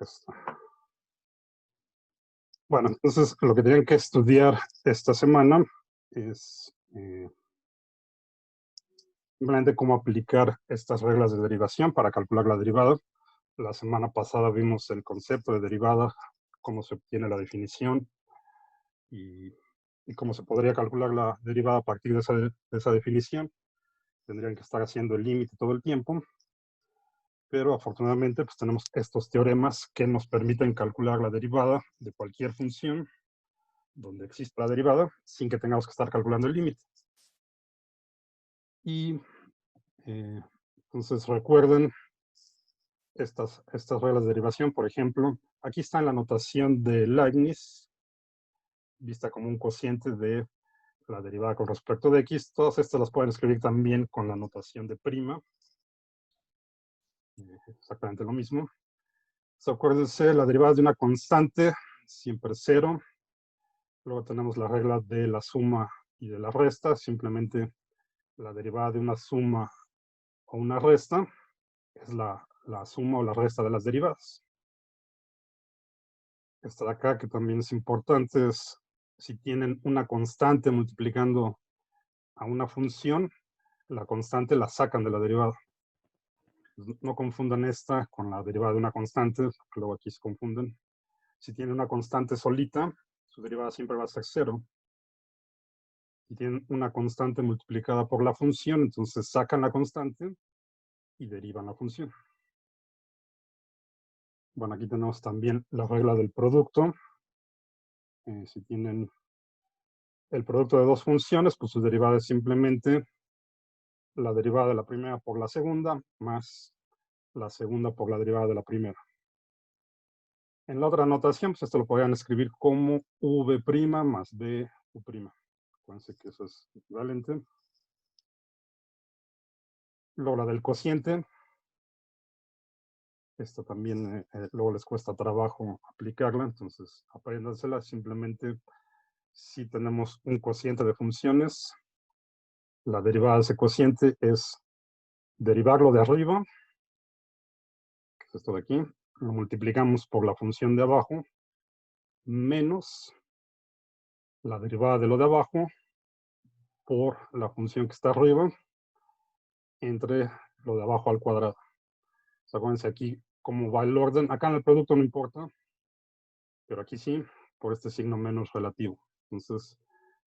Esto. Bueno, entonces lo que tienen que estudiar esta semana es simplemente cómo aplicar estas reglas de derivación para calcular la derivada. La semana pasada vimos el concepto de derivada, cómo se obtiene la definición y, cómo se podría calcular la derivada a partir de esa definición. Tendrían que estar haciendo el límite todo el tiempo, pero afortunadamente pues tenemos estos teoremas que nos permiten calcular la derivada de cualquier función donde existe la derivada sin que tengamos que estar calculando el límite. Y entonces recuerden estas reglas de derivación. Por ejemplo, aquí está en la notación de Leibniz, vista como un cociente de la derivada con respecto de x. Todas estas las pueden escribir también con la notación de prima. Exactamente lo mismo. Entonces, acuérdense, la derivada de una constante siempre es cero. Luego tenemos la regla de la suma y de la resta. Simplemente la derivada de una suma o una resta es la suma o la resta de las derivadas. Esta de acá, que también es importante, es si tienen una constante multiplicando a una función, la constante la sacan de la derivada. No confundan esta con la derivada de una constante, que luego aquí se confunden. Si tienen una constante solita, su derivada siempre va a ser cero. Si tienen una constante multiplicada por la función, entonces sacan la constante y derivan la función. Bueno, aquí tenemos también la regla del producto. Si tienen el producto de dos funciones, pues su derivada es simplemente la derivada de la primera por la segunda, más la segunda por la derivada de la primera. En la otra notación, pues esto lo podrían escribir como v' más b u'. Acuérdense que eso es equivalente. Luego la del cociente. Esta también luego les cuesta trabajo aplicarla, entonces apréndansela. Simplemente si tenemos un cociente de funciones, la derivada de ese cociente es derivarlo de arriba, que es esto de aquí, lo multiplicamos por la función de abajo, menos la derivada de lo de abajo por la función que está arriba, entre lo de abajo al cuadrado. Acuérdense aquí cómo va el orden. Acá en el producto no importa, pero aquí sí, por este signo menos relativo. Entonces,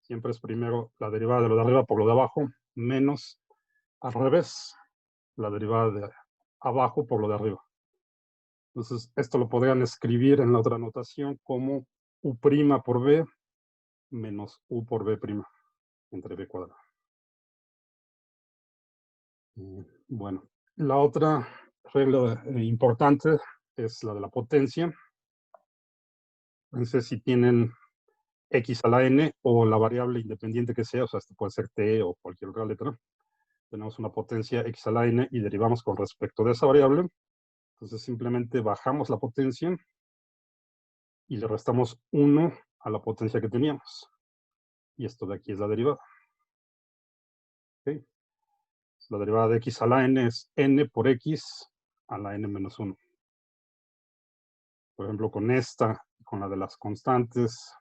siempre es primero la derivada de lo de arriba por lo de abajo, menos al revés, la derivada de abajo por lo de arriba. Entonces, esto lo podrían escribir en la otra notación como u' por b menos u por b' entre b cuadrado. Bueno, la otra regla importante es la de la potencia. Entonces, si tienen x a la n o la variable independiente que sea, o sea, esto puede ser t o cualquier otra letra, tenemos una potencia x a la n y derivamos con respecto de esa variable. Entonces, simplemente bajamos la potencia y le restamos 1 a la potencia que teníamos. Y esto de aquí es la derivada. ¿Okay? La derivada de x a la n es n por x a la n menos 1. Por ejemplo, con esta, con la de las constantes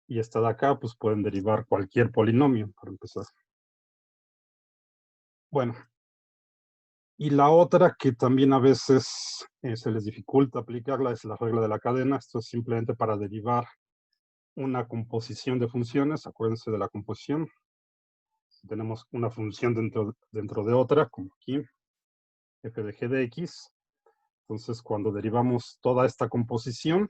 y esta de acá, pues pueden derivar cualquier polinomio, para empezar. Bueno, y la otra que también a veces se les dificulta aplicarla es la regla de la cadena. Esto es simplemente para derivar una composición de funciones. Acuérdense de la composición. Tenemos una función dentro de otra, como aquí, f de g de x. Entonces, cuando derivamos toda esta composición,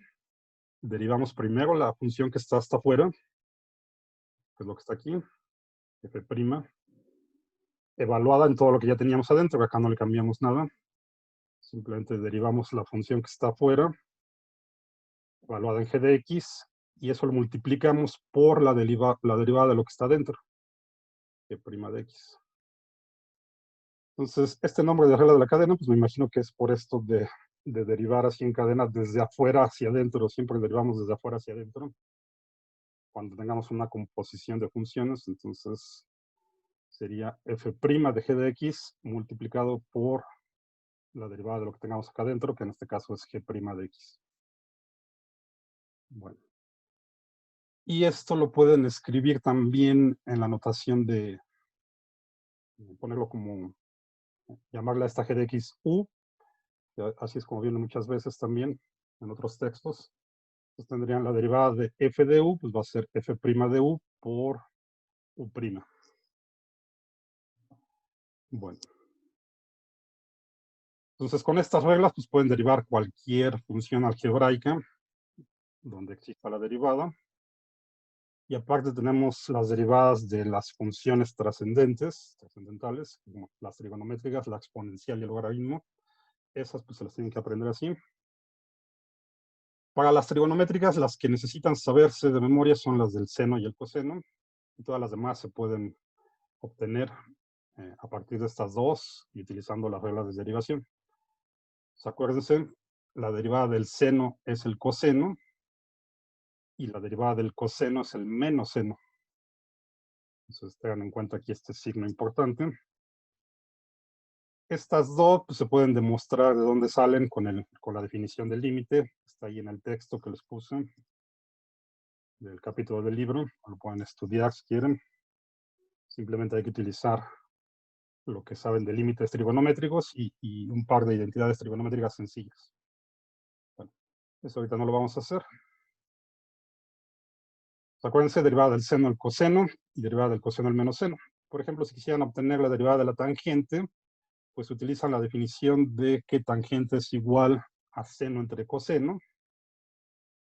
derivamos primero la función que está hasta afuera, que es lo que está aquí, f', evaluada en todo lo que ya teníamos adentro, que acá no le cambiamos nada. Simplemente derivamos la función que está afuera, evaluada en g de x, y eso lo multiplicamos por la derivada de lo que está dentro, g' de x. Entonces, este nombre de regla de la cadena, pues me imagino que es por esto de derivar así en cadena desde afuera hacia adentro. Siempre derivamos desde afuera hacia adentro. Cuando tengamos una composición de funciones, entonces sería f' de g de x multiplicado por la derivada de lo que tengamos acá adentro, que en este caso es g' de x. Bueno. Y esto lo pueden escribir también en la notación de ponerlo como, llamarle a esta g de x u, que así es como viene muchas veces también en otros textos. Entonces tendrían la derivada de f de u, pues va a ser f' de u por u'. Bueno. Entonces con estas reglas pues pueden derivar cualquier función algebraica donde exista la derivada. Y aparte tenemos las derivadas de las funciones trascendentales, como las trigonométricas, la exponencial y el logaritmo. Esas pues se las tienen que aprender así. Para las trigonométricas, las que necesitan saberse de memoria son las del seno y el coseno, y todas las demás se pueden obtener a partir de estas dos y utilizando las reglas de derivación. Pues acuérdense, la derivada del seno es el coseno y la derivada del coseno es el menos seno. Entonces tengan en cuenta aquí este signo importante. Estas dos pues, se pueden demostrar de dónde salen con la definición del límite. Está ahí en el texto que les puse del capítulo del libro. Lo pueden estudiar si quieren. Simplemente hay que utilizar lo que saben de límites trigonométricos y un par de identidades trigonométricas sencillas. Bueno, eso ahorita no lo vamos a hacer. Acuérdense, derivada del seno al coseno y derivada del coseno al menos seno. Por ejemplo, si quisieran obtener la derivada de la tangente, pues utilizan la definición de que tangente es igual a seno entre coseno.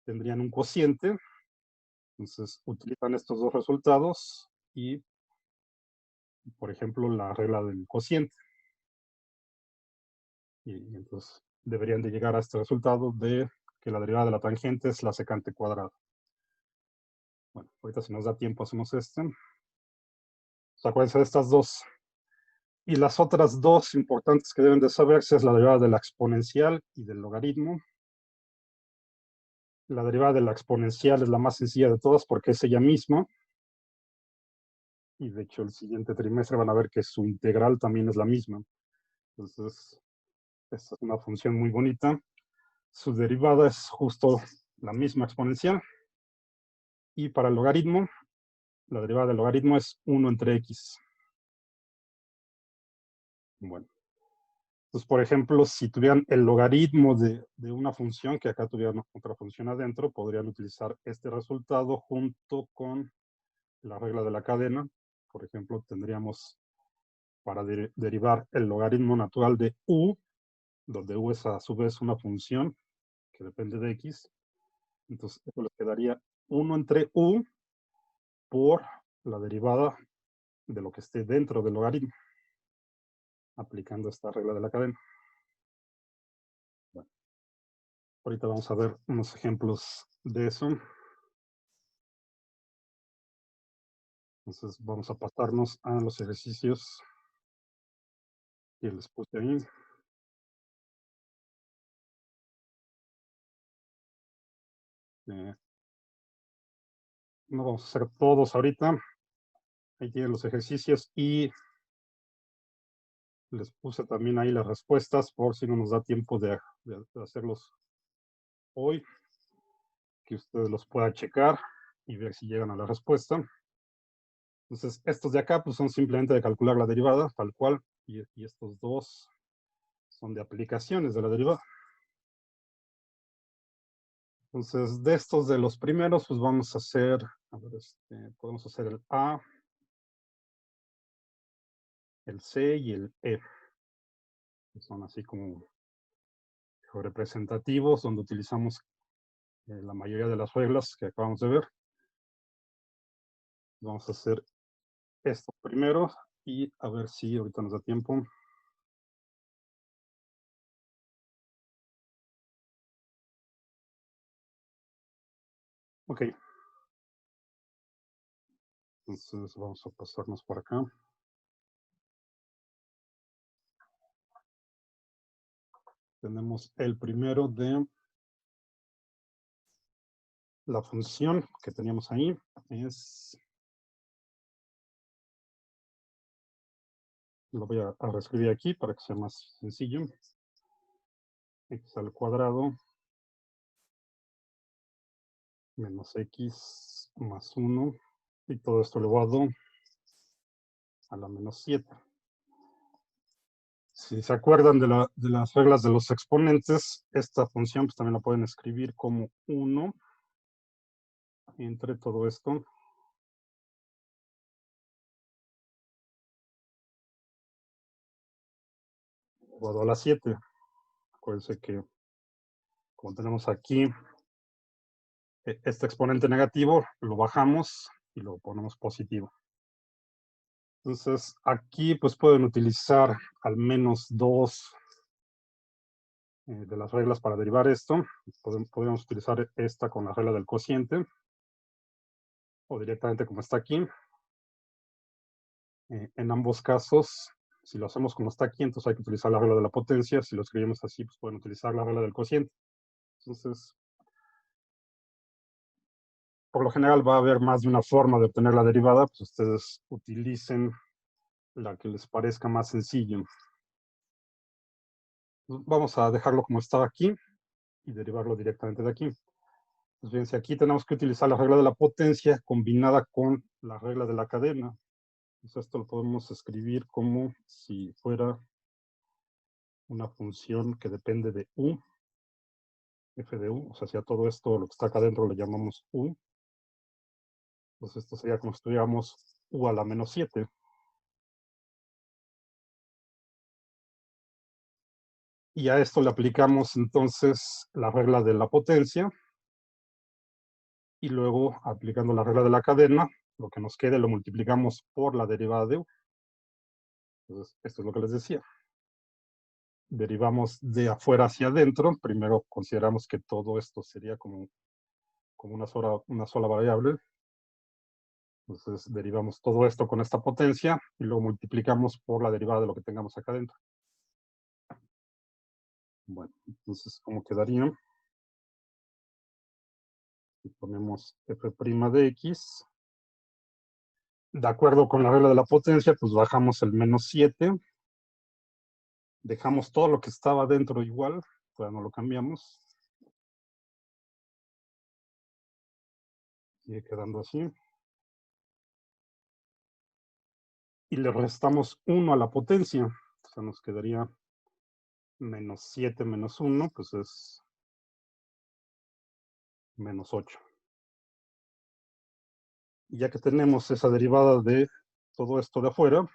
Tendrían un cociente. Entonces, utilizan estos dos resultados y, por ejemplo, la regla del cociente. Y entonces deberían de llegar a este resultado de que la derivada de la tangente es la secante cuadrada. Bueno, ahorita si nos da tiempo hacemos este. Acuérdense de estas dos. Y las otras dos importantes que deben de saberse es la derivada de la exponencial y del logaritmo. La derivada de la exponencial es la más sencilla de todas porque es ella misma. Y de hecho el siguiente trimestre van a ver que su integral también es la misma. Entonces, esta es una función muy bonita. Su derivada es justo la misma exponencial. Y para el logaritmo, la derivada del logaritmo es 1 entre x. Bueno. Entonces, por ejemplo, si tuvieran el logaritmo de una función, que acá tuvieran otra función adentro, podrían utilizar este resultado junto con la regla de la cadena. Por ejemplo, tendríamos para derivar el logaritmo natural de u, donde u es a su vez una función que depende de x. Entonces, esto les quedaría 1 entre u por la derivada de lo que esté dentro del logaritmo, aplicando esta regla de la cadena. Bueno, ahorita vamos a ver unos ejemplos de eso. Entonces vamos a pasarnos a los ejercicios que les puse ahí. No vamos a hacer todos ahorita. Ahí tienen los ejercicios y les puse también ahí las respuestas por si no nos da tiempo de hacerlos hoy, que ustedes los puedan checar y ver si llegan a la respuesta. Entonces, estos de acá pues son simplemente de calcular la derivada, tal cual, y estos dos son de aplicaciones de la derivada. Entonces, de estos de los primeros, pues vamos a hacer, a ver, podemos hacer el A, el C y el E, que son así como representativos, donde utilizamos la mayoría de las reglas que acabamos de ver. Vamos a hacer esto primero y a ver si ahorita nos da tiempo. Ok. Entonces vamos a pasarnos por acá. Tenemos el primero de la función que teníamos ahí. Lo voy a reescribir aquí para que sea más sencillo. x al cuadrado menos x más 1, y todo esto elevado a la menos 7. Si se acuerdan de las reglas de los exponentes, esta función pues, también la pueden escribir como 1 entre todo esto elevado a la 7. Acuérdense que como tenemos aquí este exponente negativo, lo bajamos y lo ponemos positivo. Entonces, aquí pues pueden utilizar al menos dos de las reglas para derivar esto. Podemos utilizar esta con la regla del cociente o directamente como está aquí. En ambos casos, si lo hacemos como está aquí, entonces hay que utilizar la regla de la potencia. Si lo escribimos así, pues pueden utilizar la regla del cociente. Entonces, por lo general va a haber más de una forma de obtener la derivada, pues ustedes utilicen la que les parezca más sencillo. Vamos a dejarlo como estaba aquí y derivarlo directamente de aquí. Pues bien, si aquí tenemos que utilizar la regla de la potencia combinada con la regla de la cadena. Entonces esto lo podemos escribir como si fuera una función que depende de u, f de u, o sea, si a todo esto, lo que está acá adentro, le llamamos u. Entonces esto sería como si tuviéramos u a la menos 7. Y a esto le aplicamos entonces la regla de la potencia, y luego aplicando la regla de la cadena, lo que nos quede lo multiplicamos por la derivada de u. Entonces, esto es lo que les decía. Derivamos de afuera hacia adentro. Primero consideramos que todo esto sería como una sola variable. Entonces derivamos todo esto con esta potencia y luego multiplicamos por la derivada de lo que tengamos acá adentro. Bueno, entonces, ¿cómo quedaría? Y ponemos f' de x. De acuerdo con la regla de la potencia, pues bajamos el menos 7. Dejamos todo lo que estaba dentro igual, todavía no lo cambiamos. Sigue quedando así. Y le restamos 1 a la potencia. O sea, nos quedaría menos 7 menos 1, pues es menos 8. Y ya que tenemos esa derivada de todo esto de afuera,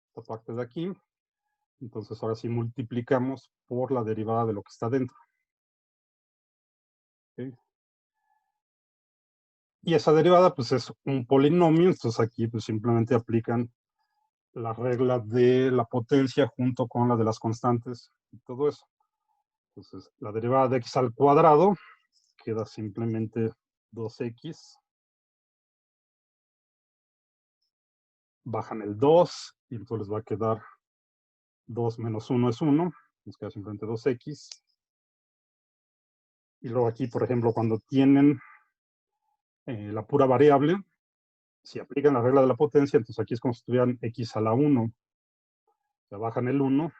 esta parte de aquí, entonces ahora sí multiplicamos por la derivada de lo que está dentro. ¿Okay? Y esa derivada pues es un polinomio, entonces aquí pues simplemente aplican la regla de la potencia junto con la de las constantes y todo eso. Entonces la derivada de x al cuadrado queda simplemente 2x. Bajan el 2 y entonces les va a quedar 2 menos 1 es 1. Nos queda simplemente 2x. Y luego aquí, por ejemplo, cuando tienen la pura variable, si aplican la regla de la potencia, entonces aquí es como si tuvieran x a la 1. Se bajan el 1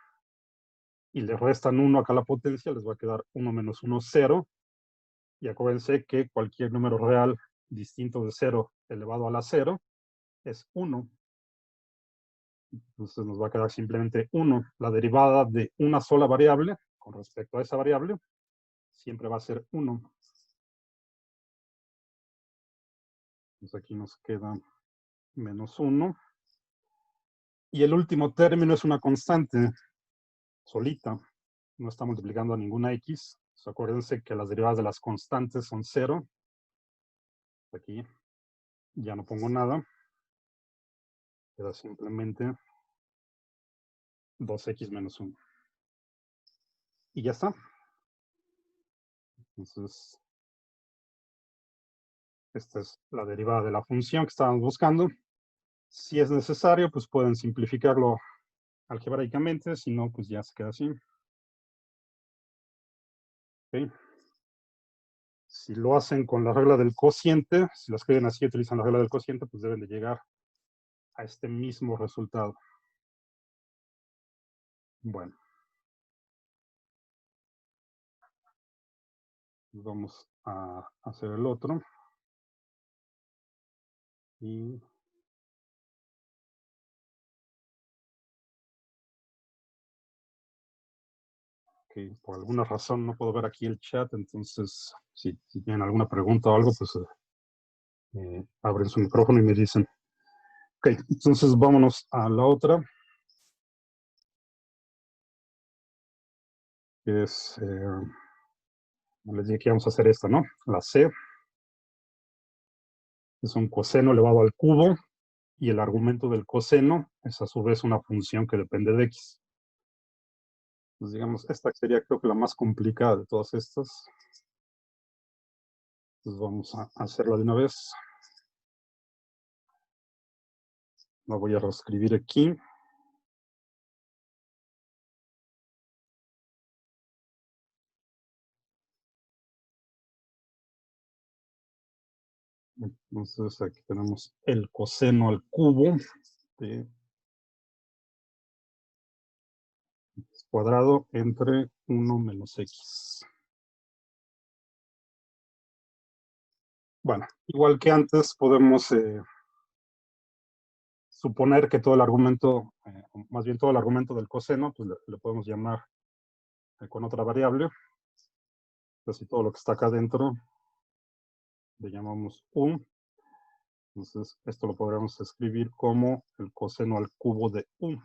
y le restan 1 acá a la potencia, les va a quedar 1 menos 1, 0. Y acuérdense que cualquier número real distinto de 0 elevado a la 0 es 1. Entonces nos va a quedar simplemente 1. La derivada de una sola variable con respecto a esa variable siempre va a ser 1. Entonces aquí nos queda menos 1. Y el último término es una constante solita. No está multiplicando a ninguna x. Entonces, acuérdense que las derivadas de las constantes son 0. Aquí ya no pongo nada. Queda simplemente 2x menos 1. Y ya está. Entonces, esta es la derivada de la función que estábamos buscando. Si es necesario, pues pueden simplificarlo algebraicamente. Si no, pues ya se queda así. ¿Okay? Si lo hacen con la regla del cociente, si lo escriben así, utilizan la regla del cociente, pues deben de llegar a este mismo resultado. Bueno. Vamos a hacer el otro. Y ok, por alguna razón no puedo ver aquí el chat, entonces si tienen alguna pregunta o algo, pues abren su micrófono y me dicen. Ok, entonces vámonos a la otra, que es, les dije que vamos a hacer esta, ¿no? La C es un coseno elevado al cubo, y el argumento del coseno es a su vez una función que depende de x. Pues digamos, esta sería creo que la más complicada de todas estas. Entonces vamos a hacerla de una vez. La voy a reescribir aquí. Entonces aquí tenemos el coseno al cubo de x cuadrado entre 1 menos x. Bueno, igual que antes, podemos suponer que todo el argumento, más bien todo el argumento del coseno, pues le podemos llamar con otra variable. Entonces, todo lo que está acá adentro le llamamos u. Entonces, esto lo podríamos escribir como el coseno al cubo de u.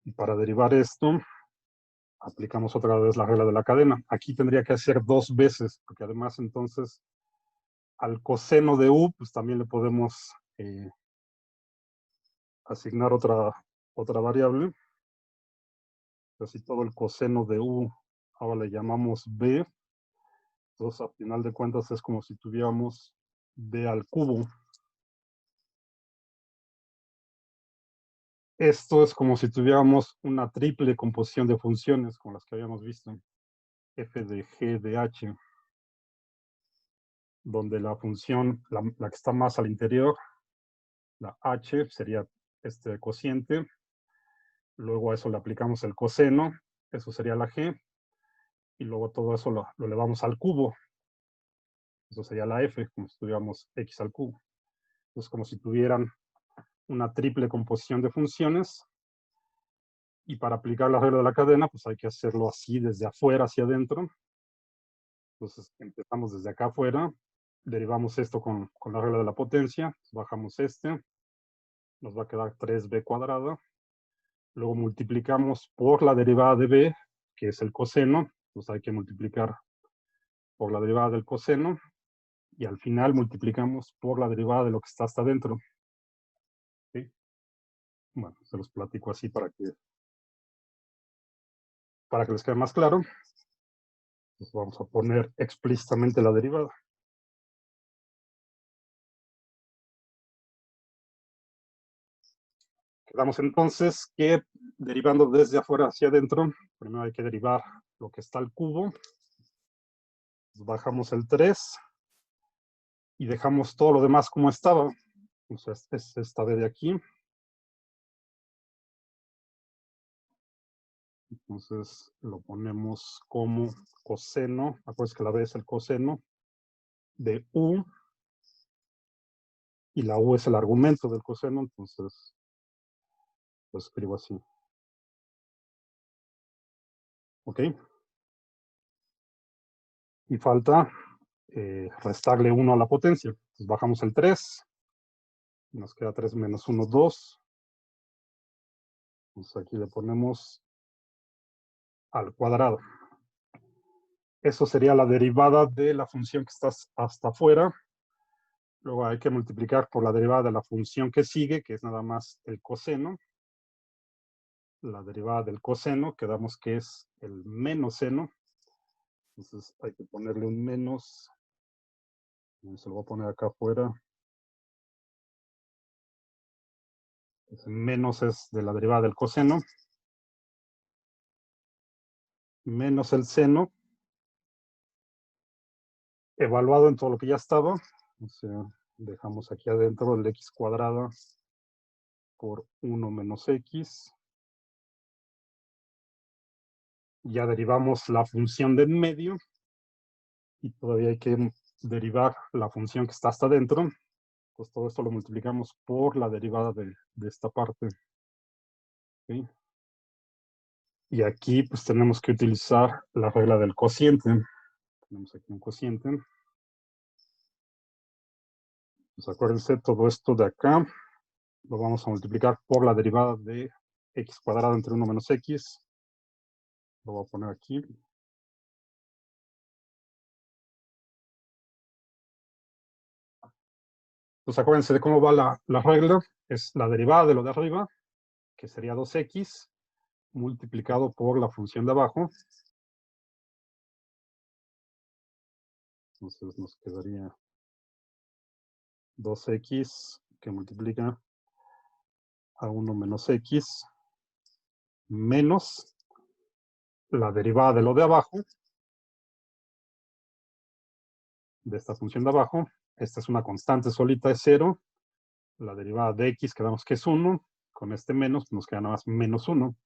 Y para derivar esto, aplicamos otra vez la regla de la cadena. Aquí tendría que hacer 2 veces, porque además entonces al coseno de u, pues también le podemos asignar otra variable. Entonces, si todo el coseno de u ahora le llamamos b, entonces al final de cuentas es como si tuviéramos b al cubo. Esto es como si tuviéramos una triple composición de funciones, como las que habíamos visto, f de g de h, donde la función, la que está más al interior, la h, sería este cociente, luego a eso le aplicamos el coseno, eso sería la g, y luego todo eso lo elevamos al cubo, eso sería la f, como si tuviéramos x al cubo. Entonces, como si tuvieran una triple composición de funciones, y para aplicar la regla de la cadena, pues hay que hacerlo así, desde afuera hacia adentro. Entonces, empezamos desde acá afuera, derivamos esto con la regla de la potencia, bajamos este, nos va a quedar 3b cuadrada, luego multiplicamos por la derivada de b, que es el coseno, pues hay que multiplicar por la derivada del coseno, y al final multiplicamos por la derivada de lo que está hasta adentro. ¿Sí? Bueno, se los platico así para que les quede más claro. Pues vamos a poner explícitamente la derivada. Quedamos entonces que derivando desde afuera hacia adentro, primero hay que derivar lo que está al cubo, pues bajamos el 3 y dejamos todo lo demás como estaba. Entonces es esta b de aquí. Entonces lo ponemos como coseno, acuérdense que la b es el coseno de u, y la u es el argumento del coseno, entonces lo escribo así. ¿Ok? Y falta restarle 1 a la potencia. Entonces bajamos el 3, nos queda 3 menos 1, 2. Entonces aquí le ponemos al cuadrado. Eso sería la derivada de la función que está hasta afuera. Luego hay que multiplicar por la derivada de la función que sigue, que es nada más el coseno. La derivada del coseno, quedamos que es el menos seno. Entonces hay que ponerle un menos. Se lo voy a poner acá afuera. Ese menos es de la derivada del coseno. Menos el seno, evaluado en todo lo que ya estaba. O sea, dejamos aquí adentro el x cuadrada por 1 menos x. Ya derivamos la función de en medio y todavía hay que derivar la función que está hasta adentro. Pues todo esto lo multiplicamos por la derivada de esta parte. ¿Sí? Y aquí pues tenemos que utilizar la regla del cociente. Tenemos aquí un cociente. Pues acuérdense, todo esto de acá lo vamos a multiplicar por la derivada de x cuadrado entre 1 menos x. Lo voy a poner aquí. Pues acuérdense de cómo va la regla. Es la derivada de lo de arriba, que sería 2x, multiplicado por la función de abajo. Entonces nos quedaría 2x que multiplica a 1 menos x menos la derivada de lo de abajo, de esta función de abajo. Esta es una constante solita, es 0. La derivada de x quedamos que es 1. Con este menos nos queda nada más menos 1.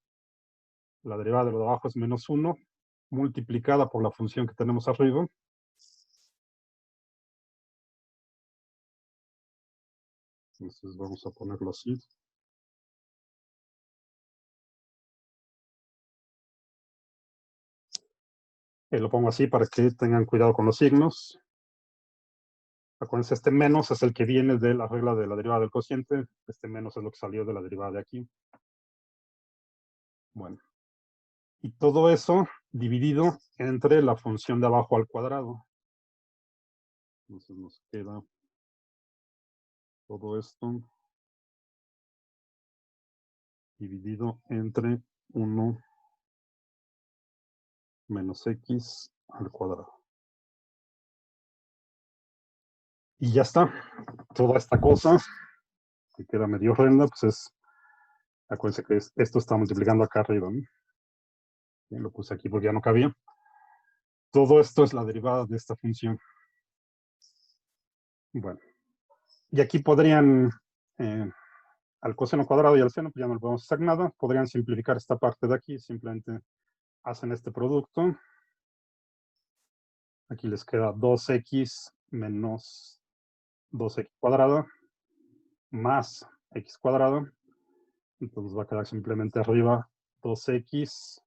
La derivada de lo de abajo es menos 1, multiplicada por la función que tenemos arriba. Entonces vamos a ponerlo así. Lo pongo así para que tengan cuidado con los signos. Acuérdense, este menos es el que viene de la regla de la derivada del cociente. Este menos es lo que salió de la derivada de aquí. Bueno. Y todo eso dividido entre la función de abajo al cuadrado. Entonces nos queda todo esto dividido entre 1 menos x al cuadrado. Y ya está. Toda esta cosa que queda medio horrenda, pues es, acuérdense que esto está multiplicando acá arriba, ¿no? Bien, lo puse aquí porque ya no cabía. Todo esto es la derivada de esta función. Bueno, y aquí podrían, al coseno cuadrado y al seno, pues ya no le podemos hacer nada. Podrían simplificar esta parte de aquí, simplemente hacen este producto. Aquí les queda 2x menos 2x cuadrado más x cuadrado. Entonces va a quedar simplemente arriba 2x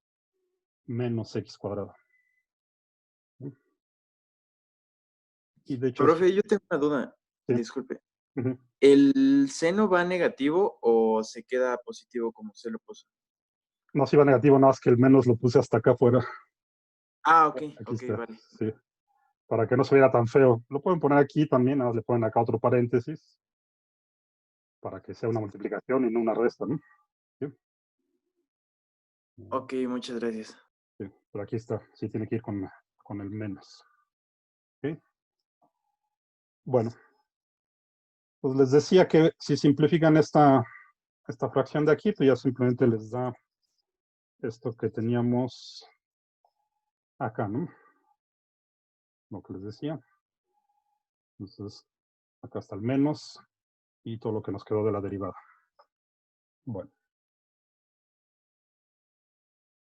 menos x cuadrado. Y de hecho, Profe, yo tengo una duda. sí. Disculpe. Uh-huh. ¿El seno va negativo o se queda positivo como usted lo puso? No, si va negativo, nada más que el menos lo puse hasta acá afuera. Ah, ok, Aquí ok, está, vale. sí. Para que no se viera tan feo. Lo pueden poner aquí también, nada más le ponen acá otro paréntesis. Para que sea una multiplicación y no una resta, ¿no? Sí. Ok, muchas gracias. Sí, pero aquí está, sí tiene que ir con el menos. ¿Sí? Bueno, pues les decía que si simplifican esta fracción de aquí, pues ya simplemente les da esto que teníamos acá, ¿no? Lo que les decía. Entonces, acá está el menos y todo lo que nos quedó de la derivada. Bueno.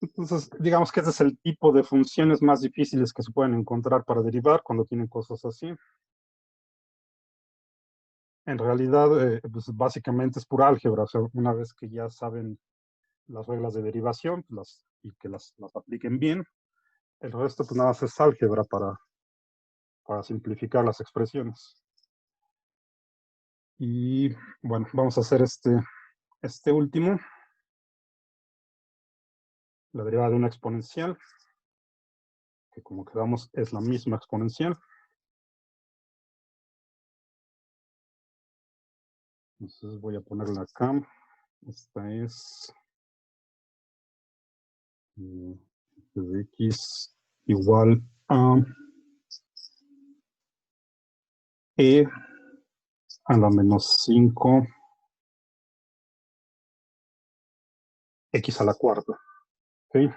Entonces, digamos que ese es el tipo de funciones más difíciles que se pueden encontrar para derivar cuando tienen cosas así. En realidad, pues básicamente es pura álgebra. O sea, una vez que ya saben las reglas de derivación y que las apliquen bien, el resto pues nada más es álgebra para simplificar las expresiones. Y bueno, vamos a hacer este último. La derivada de una exponencial, que como quedamos es la misma exponencial. Entonces voy a ponerla acá. Esta es de x igual a e a la menos 5 x a la cuarta. ¿Okay?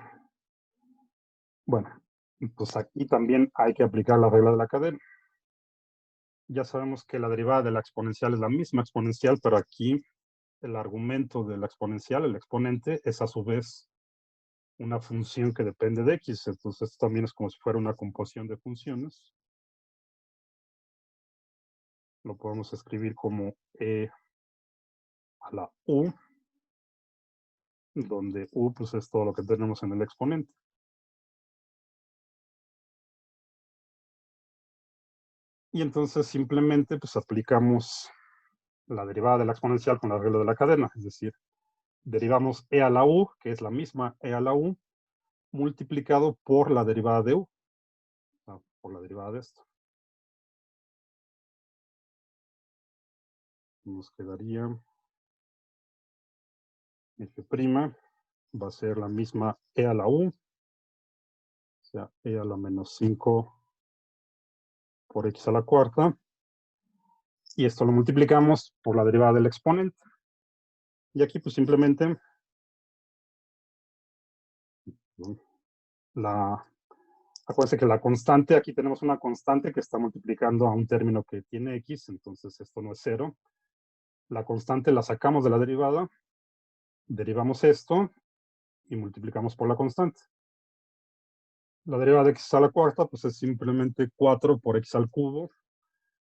Bueno, pues aquí también hay que aplicar la regla de la cadena. Ya sabemos que la derivada de la exponencial es la misma exponencial, pero aquí el argumento de la exponencial, el exponente, es a su vez una función que depende de x. Entonces, esto también es como si fuera una composición de funciones. Lo podemos escribir como e a la u, donde u pues, es todo lo que tenemos en el exponente. Y entonces simplemente pues, aplicamos la derivada de la exponencial con la regla de la cadena, es decir, derivamos e a la u, que es la misma e a la u, multiplicado por la derivada de u, por la derivada de esto. Nos quedaría f' va a ser la misma e a la u, o sea, e a la menos 5 por x a la cuarta, y esto lo multiplicamos por la derivada del exponente. Y aquí pues simplemente acuérdense que la constante, aquí tenemos una constante que está multiplicando a un término que tiene x, entonces esto no es 0. La constante la sacamos de la derivada, derivamos esto y multiplicamos por la constante. La derivada de x a la cuarta pues es simplemente 4 por x al cubo,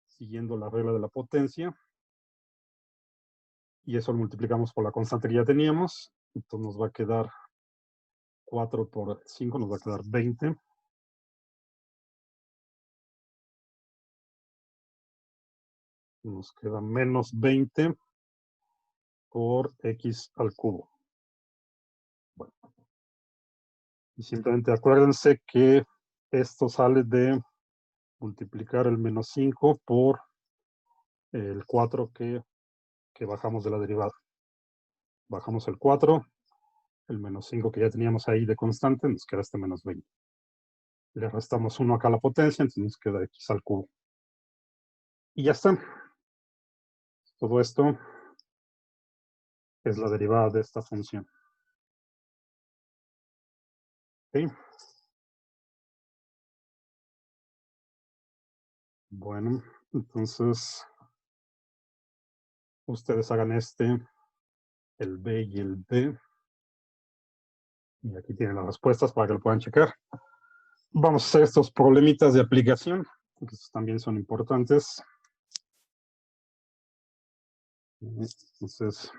siguiendo la regla de la potencia. Y eso lo multiplicamos por la constante que ya teníamos. Entonces nos va a quedar 4 por 5, nos va a quedar 20. Nos queda menos 20 por x al cubo. Bueno. Y simplemente acuérdense que esto sale de multiplicar el menos 5 por el 4 que bajamos de la derivada. Bajamos el 4, el menos 5 que ya teníamos ahí de constante, nos queda este menos 20. Le restamos 1 acá a la potencia, entonces nos queda x al cubo. Y ya está. Todo esto es la derivada de esta función. ¿Okay? Bueno, entonces ustedes hagan el B y el D. Y aquí tienen las respuestas para que lo puedan checar. Vamos a hacer estos problemitas de aplicación, que estos también son importantes. Entonces,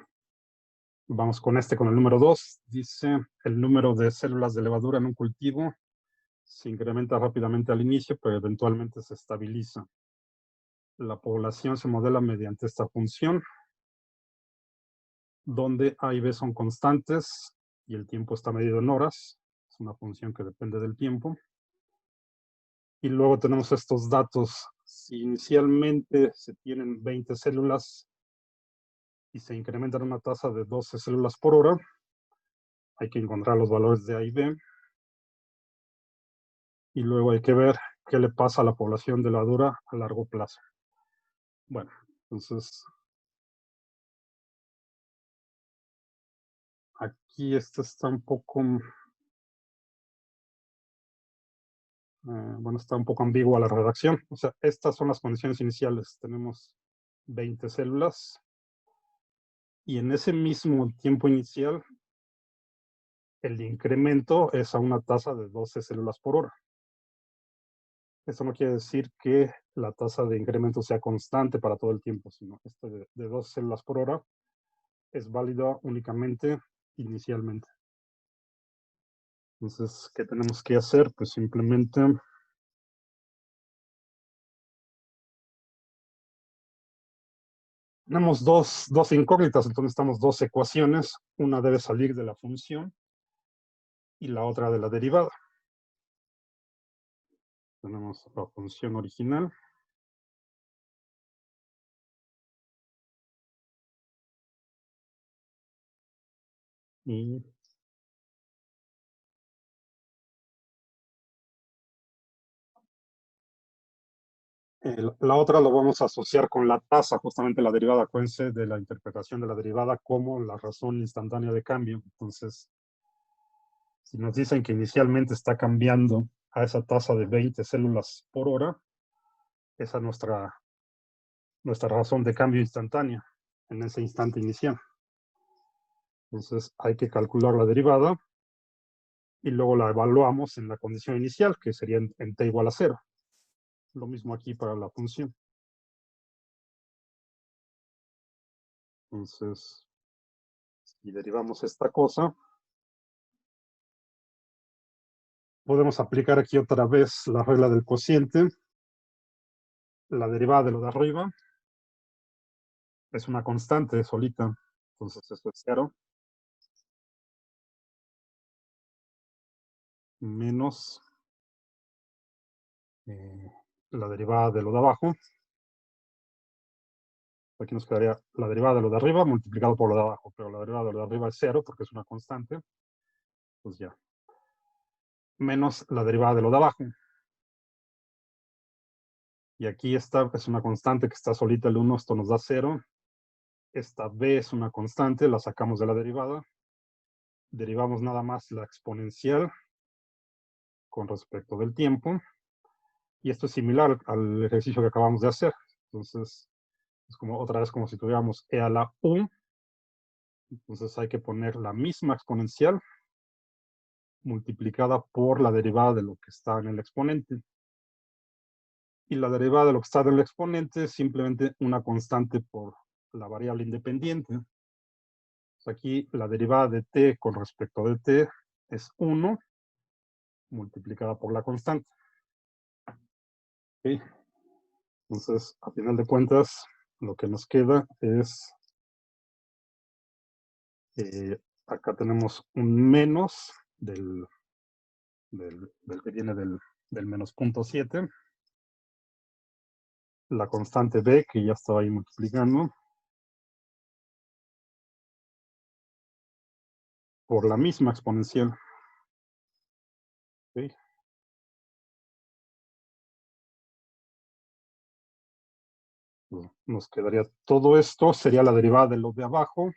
vamos con el número 2. Dice, el número de células de levadura en un cultivo se incrementa rápidamente al inicio, pero eventualmente se estabiliza. La población se modela mediante esta función, donde A y B son constantes y el tiempo está medido en horas. Es una función que depende del tiempo. Y luego tenemos estos datos. Si inicialmente se tienen 20 células y se incrementan una tasa de 12 células por hora, hay que encontrar los valores de A y B. Y luego hay que ver qué le pasa a la población de levadura a largo plazo. Bueno, entonces aquí esto está un poco, bueno, está un poco ambigua la redacción. O sea, estas son las condiciones iniciales. Tenemos 20 células y en ese mismo tiempo inicial el incremento es a una tasa de 12 células por hora. Esto no quiere decir que la tasa de incremento sea constante para todo el tiempo, sino esto de 12 células por hora es válida únicamente inicialmente. Entonces, ¿qué tenemos que hacer? Pues simplemente tenemos dos incógnitas, entonces necesitamos dos ecuaciones. Una debe salir de la función y la otra de la derivada. Tenemos la función original. Y la otra lo vamos a asociar con la tasa, justamente la derivada. Acuérdense de la interpretación de la derivada como la razón instantánea de cambio. Entonces, si nos dicen que inicialmente está cambiando a esa tasa de 20 células por hora, esa es nuestra razón de cambio instantánea en ese instante inicial. Entonces hay que calcular la derivada y luego la evaluamos en la condición inicial, que sería en t igual a 0. Lo mismo aquí para la función. Entonces, si derivamos esta cosa, podemos aplicar aquí otra vez la regla del cociente. La derivada de lo de arriba es una constante solita. Entonces esto es 0. Menos la derivada de lo de abajo. Aquí nos quedaría la derivada de lo de arriba multiplicado por lo de abajo. Pero la derivada de lo de arriba es 0 porque es una constante. Pues ya. Menos la derivada de lo de abajo. Y aquí esta es una constante que está solita el 1, esto nos da 0. Esta b es una constante, la sacamos de la derivada. Derivamos nada más la exponencial con respecto del tiempo. Y esto es similar al ejercicio que acabamos de hacer. Entonces, es como otra vez como si tuviéramos e a la u. Entonces hay que poner la misma exponencial multiplicada por la derivada de lo que está en el exponente. Y la derivada de lo que está en el exponente es simplemente una constante por la variable independiente. Aquí la derivada de t con respecto de t es 1 multiplicada por la constante. ¿Okay? Entonces, a final de cuentas, lo que nos queda es, acá tenemos un menos del que viene del menos 0.7. La constante b, que ya estaba ahí multiplicando, por la misma exponencial. ¿Okay? Nos quedaría todo esto, sería la derivada de lo de abajo.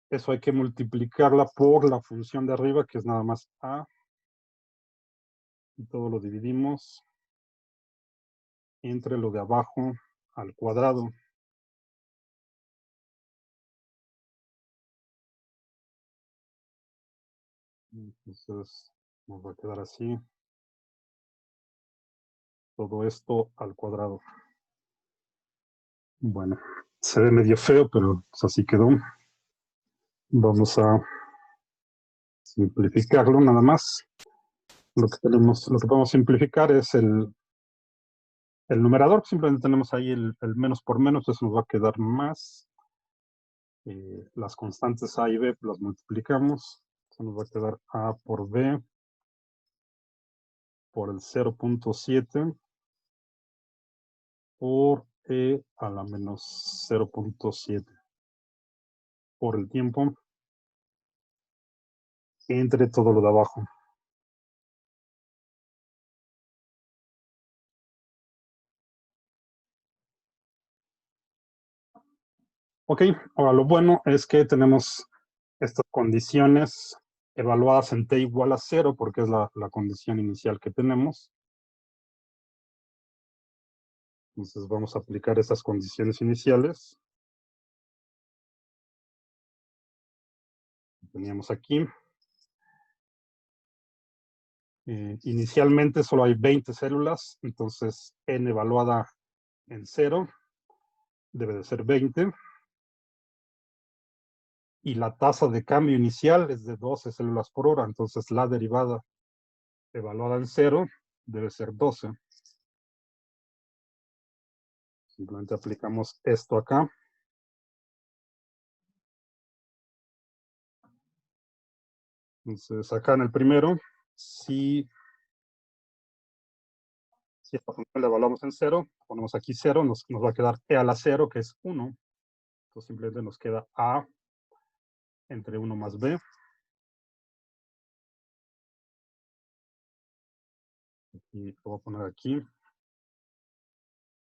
Eso hay que multiplicarla por la función de arriba, que es nada más a. Y todo lo dividimos entre lo de abajo al cuadrado. Entonces nos va a quedar así. Todo esto al cuadrado. Bueno, se ve medio feo, pero pues así quedó. Vamos a simplificarlo nada más. Lo que podemos simplificar es el numerador. Simplemente tenemos ahí el menos por menos, entonces nos va a quedar más. Las constantes a y b las multiplicamos. Entonces nos va a quedar a por b por el 0.7 por e a la menos 0.7 por el tiempo entre todo lo de abajo. Ok, ahora lo bueno es que tenemos estas condiciones evaluadas en t igual a 0 porque es la condición inicial que tenemos. Entonces vamos a aplicar esas condiciones iniciales. Teníamos aquí. Inicialmente solo hay 20 células, entonces n evaluada en 0 debe de ser 20. Y la tasa de cambio inicial es de 12 células por hora, entonces la derivada evaluada en 0 debe ser 12. Simplemente aplicamos esto acá. Entonces acá en el primero, si esta función la evaluamos en 0, ponemos aquí 0, nos va a quedar e a la 0, que es 1. Entonces simplemente nos queda a entre 1 más b. Y lo voy a poner aquí.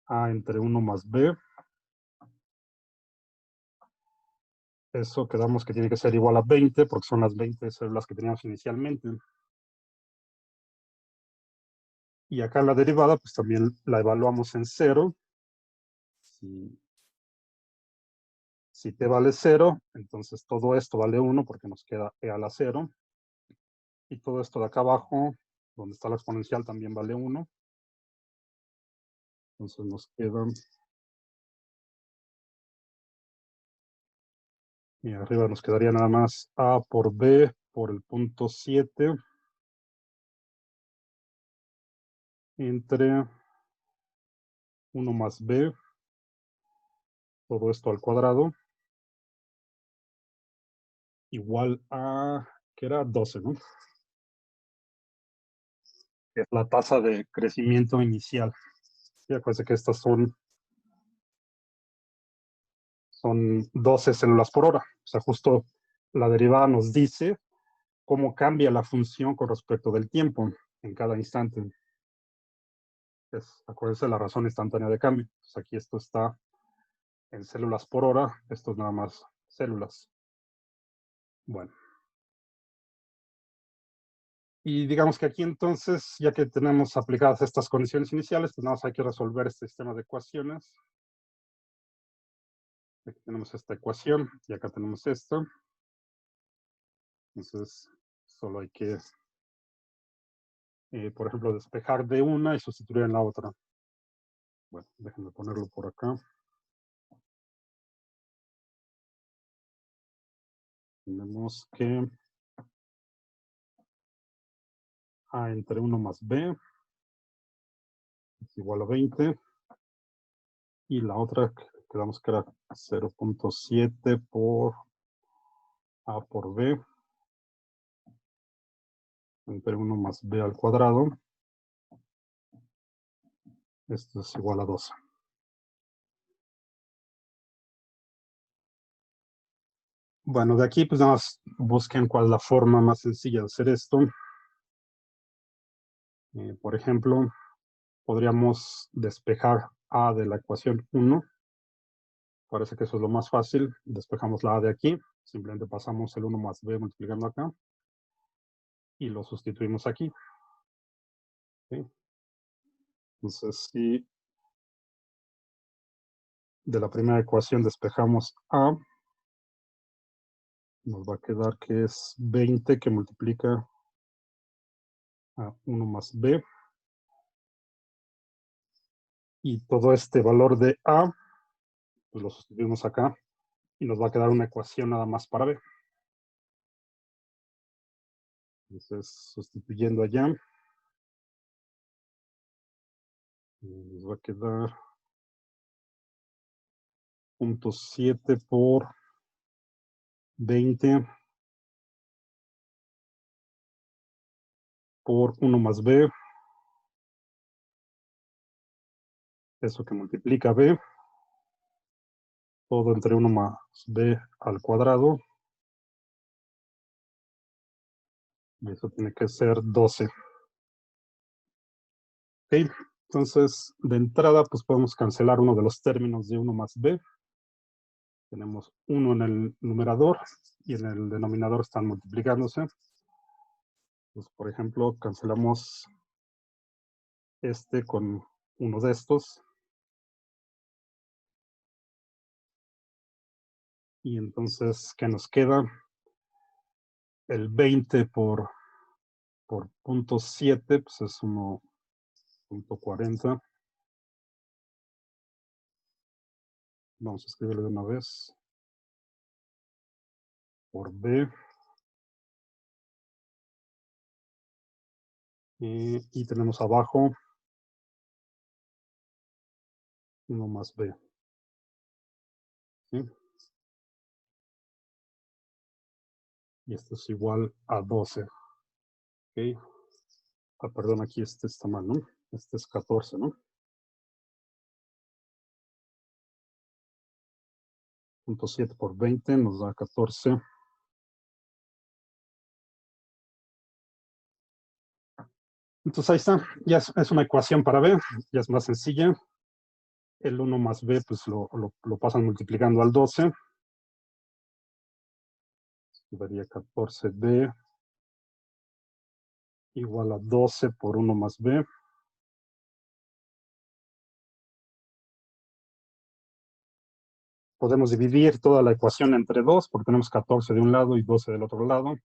A entre 1 más b. Eso quedamos que tiene que ser igual a 20, porque son las 20 células que teníamos inicialmente. Y acá la derivada, pues también la evaluamos en 0. Si t vale 0, entonces todo esto vale 1 porque nos queda e a la 0. Y todo esto de acá abajo, donde está la exponencial, también vale 1. Entonces nos quedan... Y arriba nos quedaría nada más A por B por el punto 7 entre 1 más B, todo esto al cuadrado, igual a, que era 12, ¿no? Que es la tasa de crecimiento inicial. Y acuérdense que estas son 12 células por hora. O sea, justo la derivada nos dice cómo cambia la función con respecto del tiempo en cada instante. Acuérdense la razón instantánea de cambio. Pues aquí esto está en células por hora, esto es nada más células. Bueno. Y digamos que aquí entonces, ya que tenemos aplicadas estas condiciones iniciales, pues nada más hay que resolver este sistema de ecuaciones. Aquí tenemos esta ecuación y acá tenemos esta. Entonces, solo hay que, por ejemplo, despejar de una y sustituir en la otra. Bueno, déjenme ponerlo por acá. Tenemos que A entre 1 más B es igual a 20. Y la otra, quedamos que era 0.7 por A por B entre 1 más B al cuadrado. Esto es igual a 12. Bueno, de aquí pues nada más busquen cuál es la forma más sencilla de hacer esto. Por ejemplo, podríamos despejar A de la ecuación 1. Parece que eso es lo más fácil. Despejamos la A de aquí. Simplemente pasamos el 1 más B multiplicando acá. Y lo sustituimos aquí. ¿Sí? Entonces, si de la primera ecuación despejamos A, nos va a quedar que es 20 que multiplica a 1 más B. Y todo este valor de A, pues lo sustituimos acá. Y nos va a quedar una ecuación nada más para B. Entonces, sustituyendo allá, nos va a quedar 0.7 por 20 por 1 más B. Eso que multiplica B. Todo entre 1 más B al cuadrado. Y eso tiene que ser 12. Ok, entonces de entrada pues podemos cancelar uno de los términos de 1 más B. Tenemos 1 en el numerador y en el denominador están multiplicándose. Pues, por ejemplo, cancelamos este con uno de estos. Y entonces, ¿qué nos queda? El 20 por 0.7, pues es 1.40. Vamos a escribirlo de una vez. Por B. Y tenemos abajo 1 más B. ¿Sí? Y esto es igual a 12. ¿Ok? Ah, perdón, aquí este está mal, ¿no? Este es 14, ¿no? 0.7 por 20 nos da 14. Entonces ahí está, ya es una ecuación para B, ya es más sencilla. El 1 más B pues lo pasan multiplicando al 12. Daría 14B igual a 12 por 1 más B. Podemos dividir toda la ecuación entre 2, porque tenemos 14 de un lado y 12 del otro lado.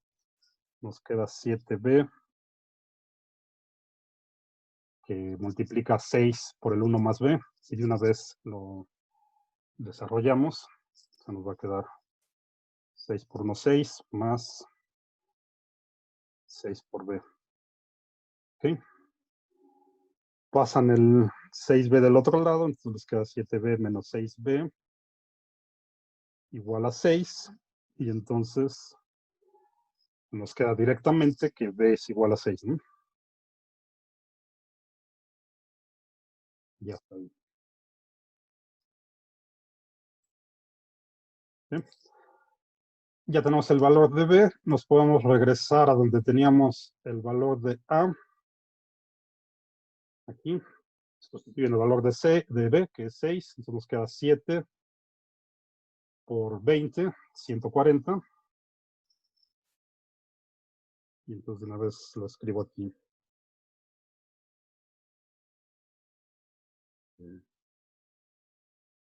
Nos queda 7b, que multiplica 6 por el 1 más b. Si de una vez lo desarrollamos, se nos va a quedar 6 por 1, 6, más 6 por b. ¿Ok? Pasan el 6b del otro lado, entonces nos queda 7b menos 6b igual a 6, y entonces nos queda directamente que b es igual a 6, ¿no? Ya está ahí. ¿Sí? Ya tenemos el valor de b, nos podemos regresar a donde teníamos el valor de a, aquí, sustituyendo el valor de c, de b, que es 6, entonces nos queda 7 por 20, 140, y entonces de una vez lo escribo aquí.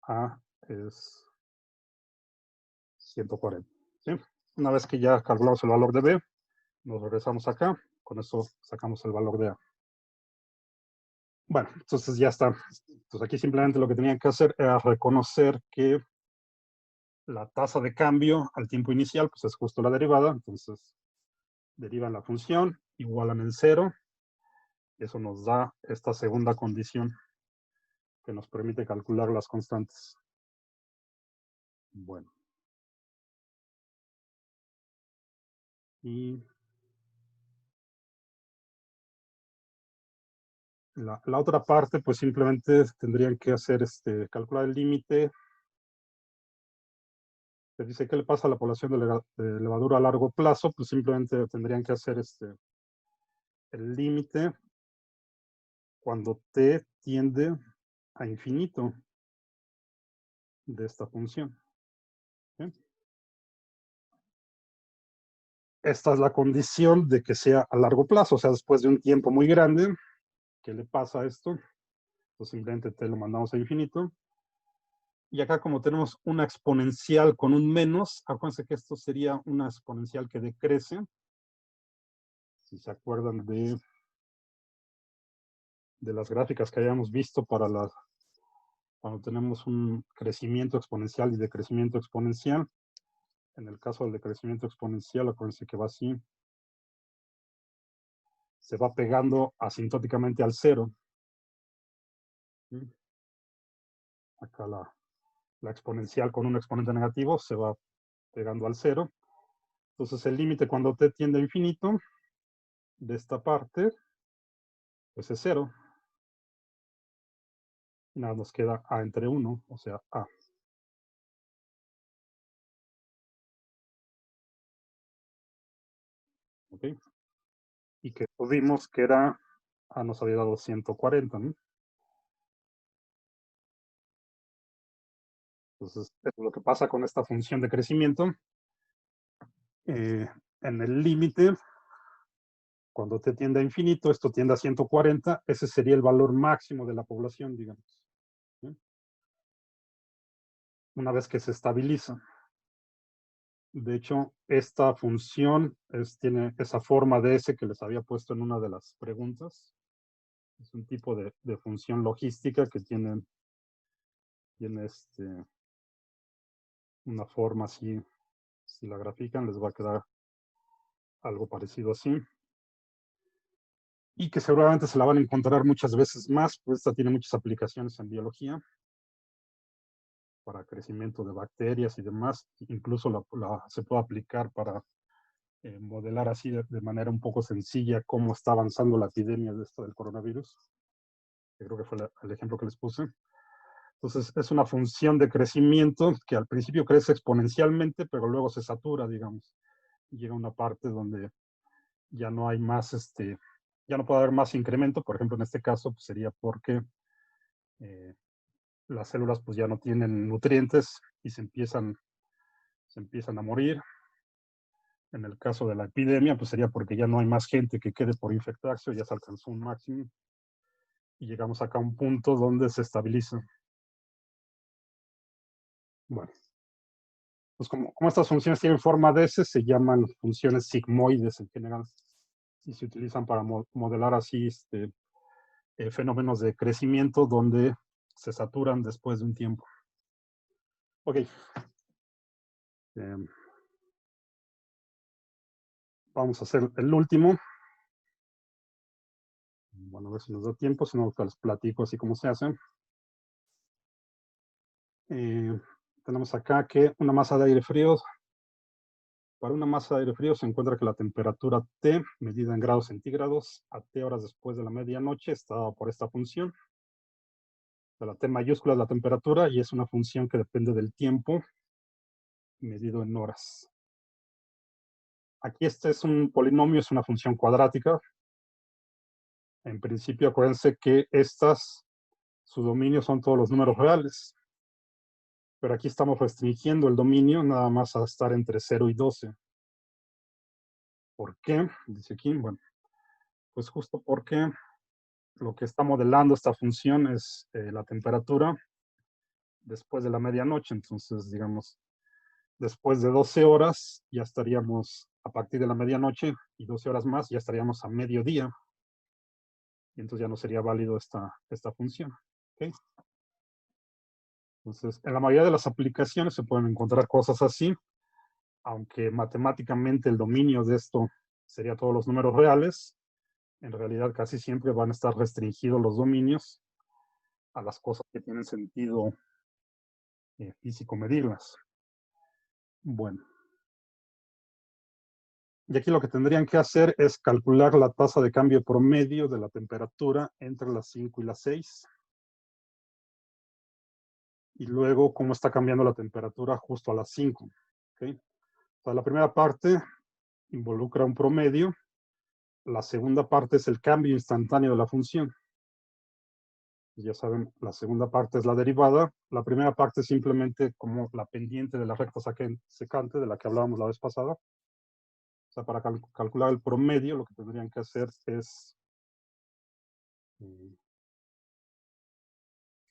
A es 140. ¿Sí? Una vez que ya calculamos el valor de b, nos regresamos acá, con eso sacamos el valor de a. Bueno, entonces ya está. Entonces aquí simplemente lo que tenían que hacer era reconocer que la tasa de cambio al tiempo inicial pues es justo la derivada, entonces derivan la función, igualan el 0, y eso nos da esta segunda condición que nos permite calcular las constantes. Bueno. Y la otra parte, pues simplemente tendrían que hacer calcular el límite. Se dice qué le pasa a la población de levadura a largo plazo, pues simplemente tendrían que hacer el límite cuando t tiende a infinito de esta función. ¿Sí? Esta es la condición de que sea a largo plazo, o sea, después de un tiempo muy grande, ¿qué le pasa a esto? Pues simplemente t lo mandamos a infinito. Y acá como tenemos una exponencial con un menos, acuérdense que esto sería una exponencial que decrece. Si se acuerdan de las gráficas que habíamos visto para cuando tenemos un crecimiento exponencial y decrecimiento exponencial. En el caso del decrecimiento exponencial, acuérdense que va así. Se va pegando asintóticamente al 0. ¿Sí? Acá la exponencial con un exponente negativo se va pegando al 0. Entonces el límite cuando t tiende a infinito de esta parte, pues es 0. Y nada, nos queda a entre 1, o sea, a. ¿Ok? Y que tuvimos que era, a nos había dado 140, ¿no? Entonces, eso es lo que pasa con esta función de crecimiento. En el límite, cuando t tiende a infinito, esto tiende a 140, ese sería el valor máximo de la población, digamos. ¿Sí? Una vez que se estabiliza. De hecho, esta función tiene esa forma de S que les había puesto en una de las preguntas. Es un tipo de función logística que tiene una forma así. Si la grafican, les va a quedar algo parecido así. Y que seguramente se la van a encontrar muchas veces más, pues esta tiene muchas aplicaciones en biología para crecimiento de bacterias y demás. Incluso se puede aplicar para modelar así de manera un poco sencilla cómo está avanzando la epidemia de esto del coronavirus. Que creo que fue el ejemplo que les puse. Entonces, es una función de crecimiento que al principio crece exponencialmente, pero luego se satura, digamos. Llega una parte donde ya no hay más, ya no puede haber más incremento. Por ejemplo, en este caso, pues sería porque las células pues ya no tienen nutrientes y se empiezan a morir. En el caso de la epidemia, pues sería porque ya no hay más gente que quede por infectarse o ya se alcanzó un máximo. Y llegamos acá a un punto donde se estabiliza. Bueno, Pues como estas funciones tienen forma de S, se llaman funciones sigmoides en general y se utilizan para modelar así fenómenos de crecimiento donde se saturan después de un tiempo. Ok. Vamos a hacer el último. Bueno, a ver si nos da tiempo, si no, les platico así como se hace. Tenemos acá que una masa de aire frío. Para una masa de aire frío se encuentra que la temperatura T, medida en grados centígrados, a T horas después de la medianoche, está dada por esta función. La T mayúscula es la temperatura y es una función que depende del tiempo medido en horas. Aquí este es un polinomio, es una función cuadrática. En principio, acuérdense que su dominio son todos los números reales. Pero aquí estamos restringiendo el dominio nada más a estar entre 0 y 12. ¿Por qué? Dice aquí, bueno, pues justo porque lo que está modelando esta función es la temperatura después de la medianoche. Entonces, digamos, después de 12 horas ya estaríamos, a partir de la medianoche y 12 horas más, ya estaríamos a mediodía. Y entonces ya no sería válido esta función. ¿Okay? Entonces, en la mayoría de las aplicaciones se pueden encontrar cosas así, aunque matemáticamente el dominio de esto sería todos los números reales. En realidad casi siempre van a estar restringidos los dominios a las cosas que tienen sentido físico medirlas. Bueno. Y aquí lo que tendrían que hacer es calcular la tasa de cambio promedio de la temperatura entre las 5 y las 6. Y luego cómo está cambiando la temperatura justo a las 5. ¿Okay? O sea, la primera parte involucra un promedio. La segunda parte es el cambio instantáneo de la función. Ya saben, la segunda parte es la derivada. La primera parte es simplemente como la pendiente de la recta secante de la que hablábamos la vez pasada. O sea, para calcular el promedio, lo que tendrían que hacer es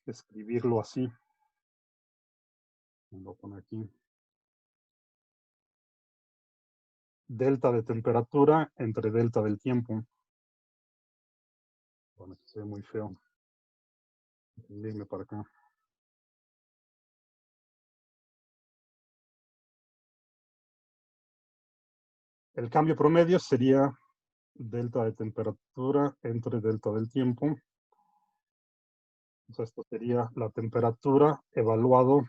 escribirlo así. Lo voy a poner aquí. Delta de temperatura entre delta del tiempo. Bueno, aquí se ve muy feo. Dime para acá. El cambio promedio sería delta de temperatura entre delta del tiempo. Entonces, esto sería la temperatura evaluado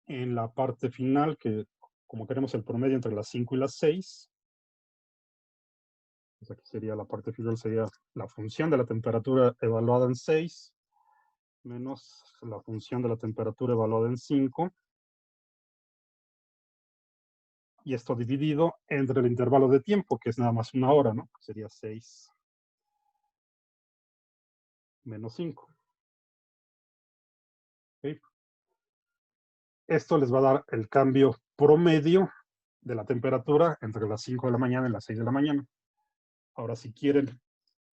en la parte final, que como queremos el promedio entre las 5 y las 6, pues aquí sería la parte final, sería la función de la temperatura evaluada en 6 menos la función de la temperatura evaluada en 5. Y esto dividido entre el intervalo de tiempo, que es nada más una hora, ¿no? Sería 6 menos 5. ¿Okay? Esto les va a dar el cambio promedio de la temperatura entre las 5 de la mañana y las 6 de la mañana. Ahora, si quieren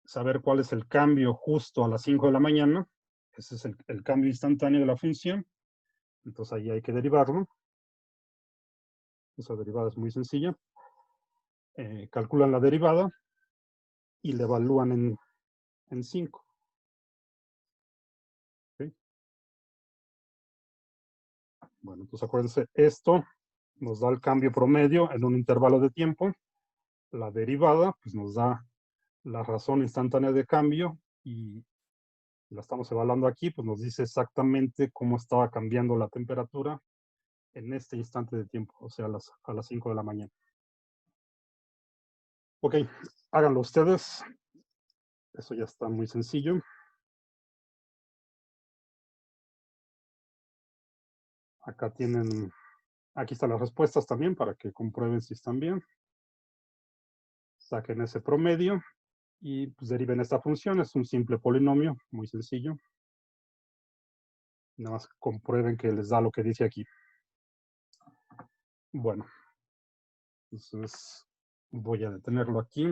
saber cuál es el cambio justo a las 5 de la mañana, ese es el cambio instantáneo de la función. Entonces ahí hay que derivarlo. Esa derivada es muy sencilla. Calculan la derivada y le evalúan en 5. ¿Okay? Bueno, entonces acuérdense, esto nos da el cambio promedio en un intervalo de tiempo. La derivada pues nos da la razón instantánea de cambio y la estamos evaluando aquí, pues nos dice exactamente cómo estaba cambiando la temperatura en este instante de tiempo, o sea, a las 5 de la mañana. Ok, háganlo ustedes. Eso ya está muy sencillo. Acá aquí están las respuestas también para que comprueben si están bien. Saquen ese promedio y pues deriven esta función. Es un simple polinomio, muy sencillo. Nada más comprueben que les da lo que dice aquí. Bueno, entonces voy a detenerlo aquí.